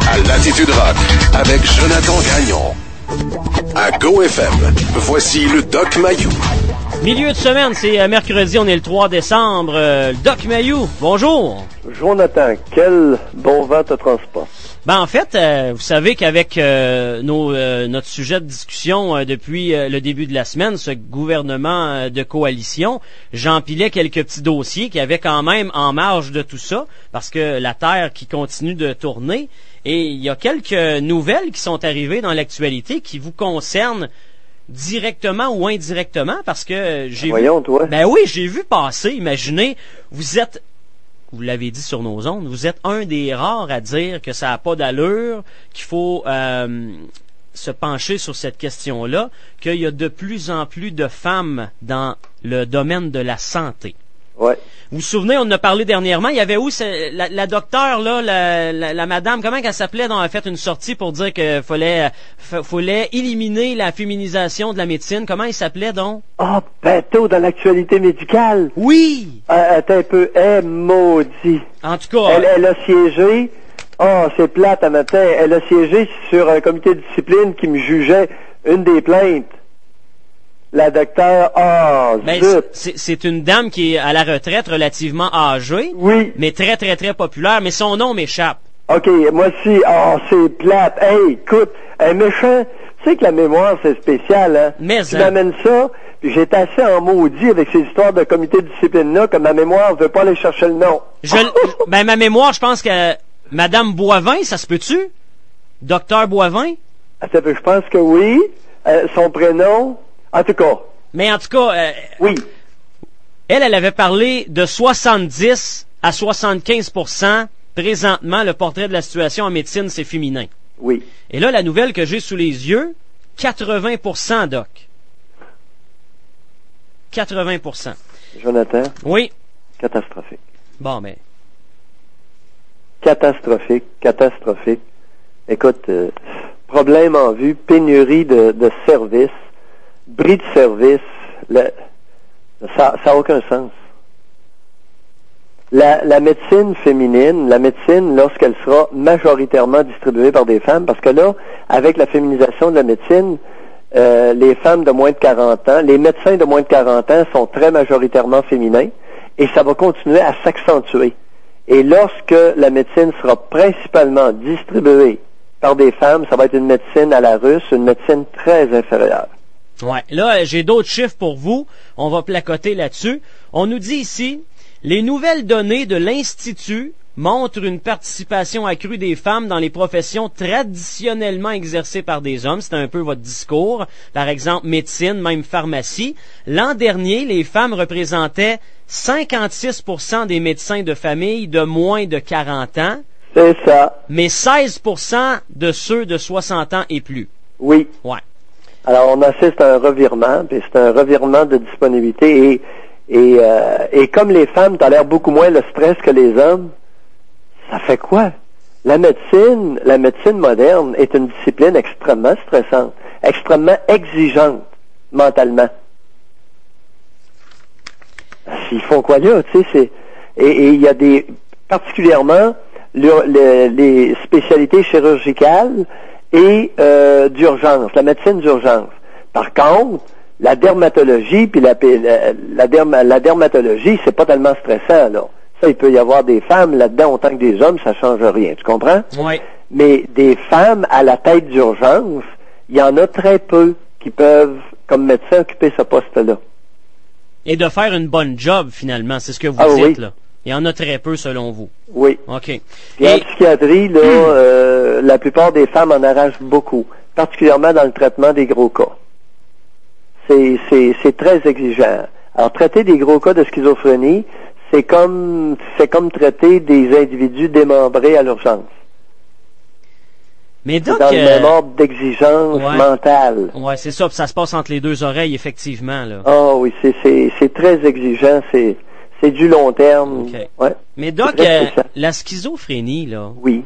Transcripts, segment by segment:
à l'Attitude Rock avec Jonathan Gagnon. À GoFM, voici le Doc Mayou. Milieu de semaine, c'est mercredi, on est le 3 décembre. Doc Mayou, bonjour. Jonathan, quel bon vent te transporte? Ben en fait, vous savez qu'avec notre sujet de discussion depuis le début de la semaine, ce gouvernement de coalition, j'empilais quelques petits dossiers qui avaient quand même en marge de tout ça, parce que la Terre qui continue de tourner, et il y a quelques nouvelles qui sont arrivées dans l'actualité qui vous concernent directement ou indirectement, parce que j'ai toi. Ben oui, j'ai vu passer, imaginez, vous l'avez dit sur nos ondes, vous êtes un des rares à dire que ça n'a pas d'allure, qu'il faut se pencher sur cette question-là, qu'il y a de plus en plus de femmes dans le domaine de la santé. Ouais. Vous vous souvenez, on en a parlé dernièrement, il y avait où la docteure, là, la madame, comment qu'elle s'appelait, dont elle a fait une sortie pour dire qu'il fallait éliminer la féminisation de la médecine. Comment il s'appelait donc? Ah, bateau dans l'actualité médicale. Oui! Attends un peu, maudit. En tout cas... Elle a siégé, c'est plate à matin, elle a siégé sur un comité de discipline qui me jugeait une des plaintes. La docteure, zut. C'est une dame qui est à la retraite, relativement âgée, oui, mais très, très, très populaire, mais son nom m'échappe. OK, moi aussi, c'est plate. Hey, écoute, un méchant, tu sais que la mémoire, c'est spécial, hein? Mais tu m'amènes ça, puis j'étais assez en maudit avec ces histoires de comité de discipline-là, que ma mémoire veut pas aller chercher le nom. Ma mémoire, je pense que Madame Boivin, ça se peut-tu? Docteur Boivin? Attends, je pense que oui. Son prénom... En tout cas. Mais en tout cas, oui. Elle avait parlé de 70 à 75%. Présentement, le portrait de la situation en médecine, c'est féminin. Oui. Et là, la nouvelle que j'ai sous les yeux, 80%, Doc. 80%. Jonathan? Oui. Catastrophique. Bon, mais... Catastrophique. Écoute, problème en vue, pénurie de services. Bris de service, ça n'a aucun sens. La médecine féminine, lorsqu'elle sera majoritairement distribuée par des femmes, parce que là, avec la féminisation de la médecine, les femmes de moins de 40 ans, les médecins de moins de 40 ans sont très majoritairement féminins, et ça va continuer à s'accentuer. Et lorsque la médecine sera principalement distribuée par des femmes, ça va être une médecine à la russe, une médecine très inférieure. Ouais. Là, j'ai d'autres chiffres pour vous. On va placoter là-dessus. On nous dit ici, les nouvelles données de l'Institut montrent une participation accrue des femmes dans les professions traditionnellement exercées par des hommes. C'est un peu votre discours. Par exemple, médecine, même pharmacie. L'an dernier, les femmes représentaient 56% des médecins de famille de moins de 40 ans. C'est ça. Mais 16% de ceux de 60 ans et plus. Oui. Ouais. Alors, on assiste à un revirement, puis c'est un revirement de disponibilité, et comme les femmes tolèrent beaucoup moins le stress que les hommes, ça fait quoi? La médecine moderne est une discipline extrêmement stressante, extrêmement exigeante, mentalement. Ils font quoi là, tu sais, et il y a particulièrement, les spécialités chirurgicales, et d'urgence, la médecine d'urgence. Par contre, la dermatologie, puis la dermatologie, c'est pas tellement stressant, là. Ça, il peut y avoir des femmes là-dedans autant que des hommes, ça change rien, tu comprends? Oui. Mais des femmes à la tête d'urgence, il y en a très peu qui peuvent, comme médecin, occuper ce poste-là. Et de faire une bonne job, finalement, c'est ce que vous dites, oui. Là. Il y en a très peu, selon vous. Oui. OK. Et en psychiatrie, là, la plupart des femmes en arrachent beaucoup, particulièrement dans le traitement des gros cas. C'est très exigeant. Alors, traiter des gros cas de schizophrénie, c'est comme traiter des individus démembrés à l'urgence. Mais donc, dans le même ordre d'exigence mentale. Ouais, c'est ça. Puis ça se passe entre les deux oreilles, effectivement, là. Ah oui, c'est très exigeant. C'est du long terme. Okay. Ouais. Mais donc, la schizophrénie, là. Oui.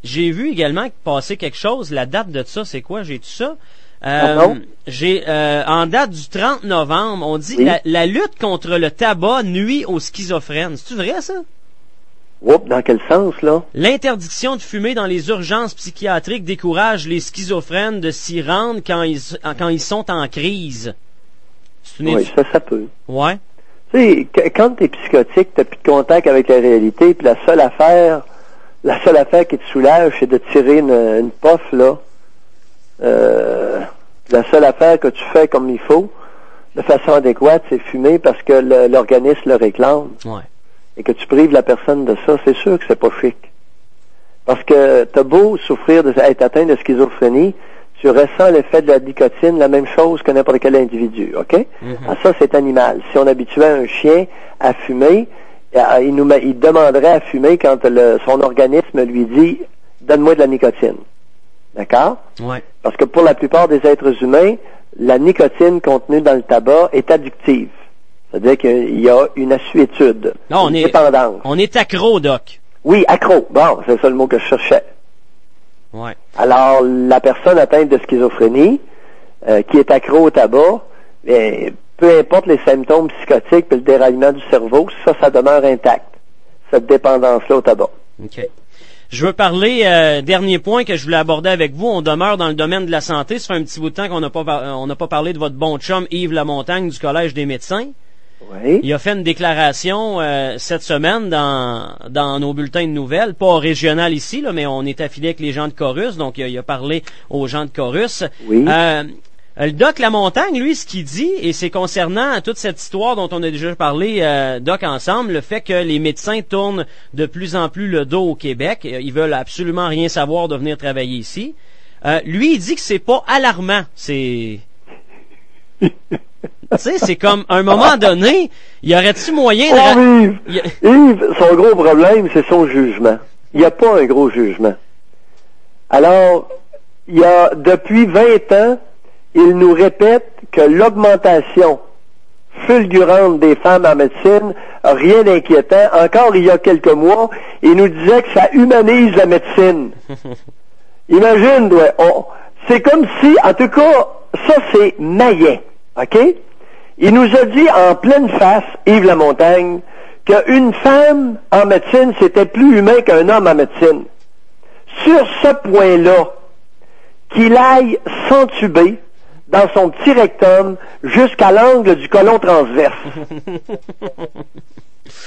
J'ai vu également passer quelque chose. La date de ça, c'est quoi? J'ai tout ça. J'ai en date du 30 novembre, on dit la lutte contre le tabac nuit aux schizophrènes. C'est-tu vrai, ça? Oups, dans quel sens, là? L'interdiction de fumer dans les urgences psychiatriques décourage les schizophrènes de s'y rendre quand ils sont en crise. Oui, ça peut. Ouais. Tu sais, quand t'es psychotique, t'as plus de contact avec la réalité, puis la seule affaire qui te soulage, c'est de tirer une puff, là. La seule affaire que tu fais comme il faut, de façon adéquate, c'est fumer parce que l'organisme le réclame. Ouais. Et que tu prives la personne de ça, c'est sûr que c'est pas chic. Parce que t'as beau souffrir être atteint de schizophrénie, tu ressens l'effet de la nicotine, la même chose que n'importe quel individu, OK? Mm-hmm. Ah, ça, c'est animal. Si on habituait un chien à fumer, il demanderait à fumer quand son organisme lui dit « Donne-moi de la nicotine ». D'accord? Ouais. Parce que pour la plupart des êtres humains, la nicotine contenue dans le tabac est addictive. C'est-à-dire qu'il y a une assuétude, non, une dépendance. On est accro, Doc. Oui, accro. Bon, c'est ça le mot que je cherchais. Ouais. Alors, la personne atteinte de schizophrénie, qui est accro au tabac, peu importe les symptômes psychotiques et le déraillement du cerveau, ça demeure intact, cette dépendance-là au tabac. OK. Je veux parler, dernier point que je voulais aborder avec vous, on demeure dans le domaine de la santé. Ça fait un petit bout de temps qu'on n'a pas parlé de votre bon chum Yves Lamontagne du Collège des médecins. Oui. Il a fait une déclaration cette semaine dans nos bulletins de nouvelles, pas régional ici, là, mais on est affilié avec les gens de Corus, donc il a parlé aux gens de Corus. Oui. Le Doc Lamontagne, lui, ce qu'il dit, et c'est concernant toute cette histoire dont on a déjà parlé, Doc, ensemble, le fait que les médecins tournent de plus en plus le dos au Québec, ils veulent absolument rien savoir de venir travailler ici. Lui, il dit que c'est pas alarmant, c'est... Tu sais, c'est comme, à un moment donné, y aurait-il moyen de... Yves, son gros problème, c'est son jugement. Il n'y a pas un gros jugement. Alors, depuis 20 ans, il nous répète que l'augmentation fulgurante des femmes en médecine, rien d'inquiétant. Encore il y a quelques mois, il nous disait que ça humanise la médecine. Imagine, c'est comme si, en tout cas, ça c'est Maillet, OK? Il nous a dit en pleine face, Yves Lamontagne, qu'une femme en médecine, c'était plus humain qu'un homme en médecine. Sur ce point-là, qu'il aille s'entuber dans son petit rectum jusqu'à l'angle du côlon transverse.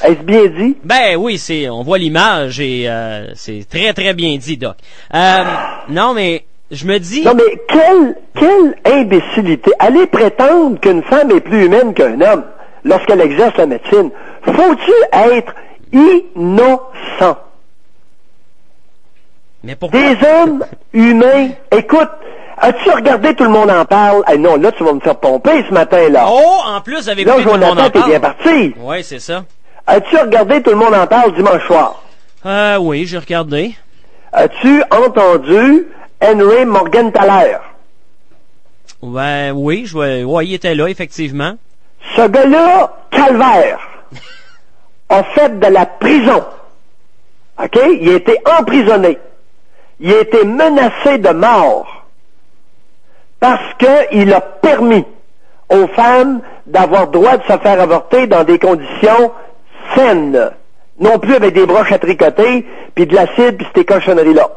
Est-ce bien dit? Ben oui, on voit l'image et c'est très très bien dit, Doc. Non, mais je me dis... Non, mais quelle imbécilité! Aller prétendre qu'une femme est plus humaine qu'un homme lorsqu'elle exerce la médecine. Faut-tu être innocent? Mais pourquoi? Des hommes humains, écoute, as-tu regardé Tout le monde en parle? Ah non, là, tu vas me faire pomper ce matin-là. Oh, en plus, avec là, Tout le monde en t'es parle. bien parti. Oui, c'est ça. As-tu regardé Tout le monde en parle dimanche soir? Oui, j'ai regardé. As-tu entendu Henry Morgenthaler? Ben, oui, il était là, effectivement. Ce gars-là, calvaire, a fait de la prison. OK? Il a été emprisonné. Il a été menacé de mort parce qu'il a permis aux femmes d'avoir droit de se faire avorter dans des conditions saines, non plus avec des broches à tricoter, puis de l'acide, puis ces cochonneries-là.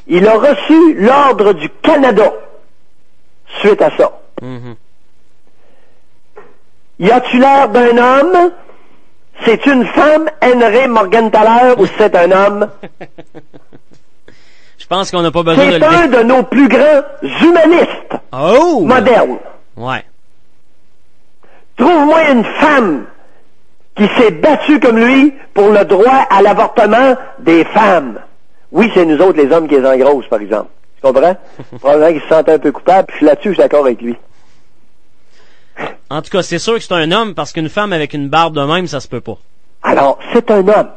Il a reçu l'ordre du Canada suite à ça. Mm-hmm. Y a-tu l'air d'un homme? C'est une femme, Henry Morgenthaler, ou c'est un homme? Je pense qu'on n'a pas besoin de le dire. C'est un de nos plus grands humanistes modernes. Ouais. Trouve-moi une femme qui s'est battue comme lui pour le droit à l'avortement des femmes. Oui, c'est nous autres, les hommes, qui les engrossent, par exemple. Tu comprends? Probablement qu'il se sentait un peu coupable, puis là-dessus, je suis d'accord avec lui. En tout cas, c'est sûr que c'est un homme, parce qu'une femme avec une barbe de même, ça se peut pas. Alors, c'est un homme.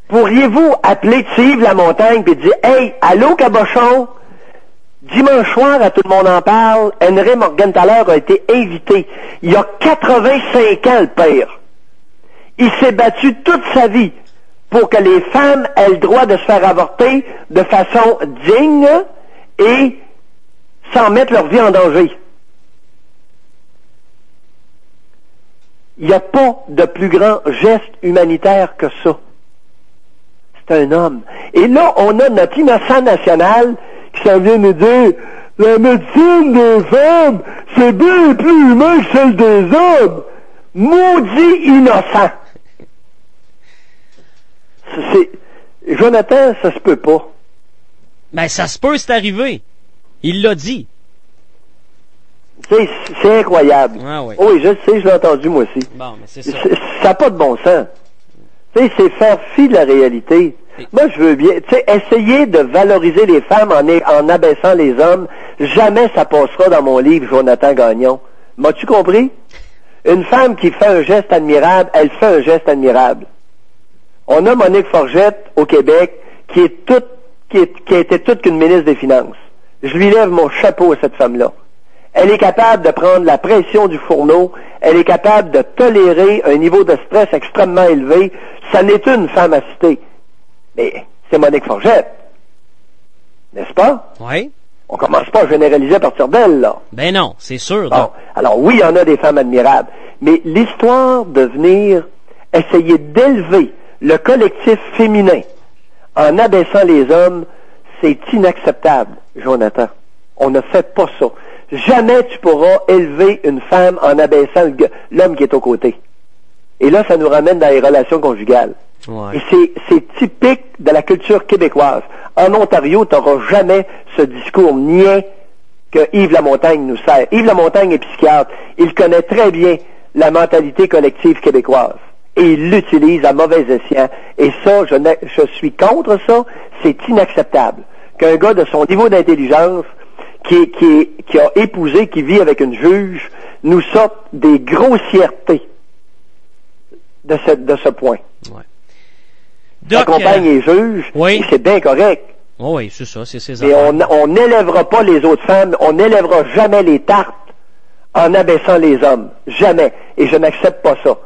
Pourriez-vous appeler Yves Lamontagne et dire « Hey, allô, Cabochon, dimanche soir, à Tout le monde en parle, Henry Morgenthaler a été invité. Il a 85 ans, le père. Il s'est battu toute sa vie pour que les femmes aient le droit de se faire avorter de façon digne et sans mettre leur vie en danger. » Il n'y a pas de plus grand geste humanitaire que ça. C'est un homme. Et là, on a notre innocent national qui s'en vient nous dire « La médecine des femmes, c'est bien plus humain que celle des hommes. » Maudit innocent. Jonathan, ça se peut pas. Ben, ça se peut, c'est arrivé. Il l'a dit. C'est incroyable. Ah oui. Oui, je le sais, je l'ai entendu moi aussi. Bon, mais c'est ça. Ça n'a pas de bon sens. Tu sais, c'est faire fi de la réalité. Moi, je veux bien, tu sais, essayer de valoriser les femmes en abaissant les hommes, jamais ça passera dans mon livre, Jonathan Gagnon. M'as-tu compris? Une femme qui fait un geste admirable, elle fait un geste admirable. On a Monique Forgette, au Québec, qui a été toute qu'une ministre des Finances. Je lui lève mon chapeau à cette femme-là. Elle est capable de prendre la pression du fourneau, elle est capable de tolérer un niveau de stress extrêmement élevé. Ça n'est une femme à citer. Mais c'est Monique Forgette. N'est-ce pas? Oui. On commence pas à généraliser à partir d'elle, là. Ben non, c'est sûr. Bon. Alors oui, il y en a des femmes admirables. Mais l'histoire de venir essayer d'élever le collectif féminin en abaissant les hommes, c'est inacceptable, Jonathan. On ne fait pas ça. Jamais tu pourras élever une femme en abaissant l'homme qui est aux côtés. Et là, ça nous ramène dans les relations conjugales. Ouais. Et c'est typique de la culture québécoise. En Ontario, tu n'auras jamais ce discours niais que Yves Lamontagne nous sert. Yves Lamontagne est psychiatre. Il connaît très bien la mentalité collective québécoise. Et il l'utilise à mauvais escient. Et ça, je suis contre ça. C'est inacceptable qu'un gars de son niveau d'intelligence qui a épousé, qui vit avec une juge, nous sorte des grossièretés de ce point. Ouais. Sa compagne est juge, oui. Et c'est bien correct. Oh oui, c'est ça, c'est ses Et affaires. on n'élèvera pas les autres femmes, on n'élèvera jamais les tartes en abaissant les hommes. Jamais. Et je n'accepte pas ça.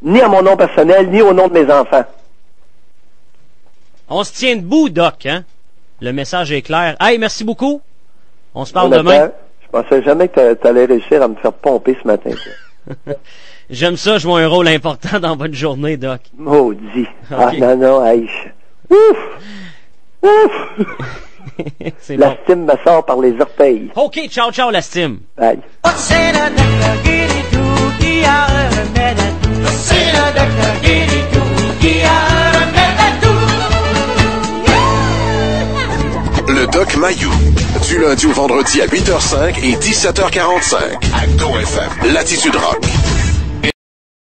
Ni à mon nom personnel, ni au nom de mes enfants. On se tient debout, Doc, hein? Le message est clair. Hey, merci beaucoup. On se parle Jonathan, demain. Je pensais jamais que tu allais réussir à me faire pomper ce matin. J'aime ça, jouer un rôle important dans votre journée, Doc. Maudit. Okay. Ah non, Aïch. Ouf! Ouf! C'est bon. La stime me sort par les orteils. OK, ciao, ciao, la stime. Bye. Le Doc Mayou. Du lundi au vendredi à 8h05 et 17h45. À GoFM. Latitude Rock.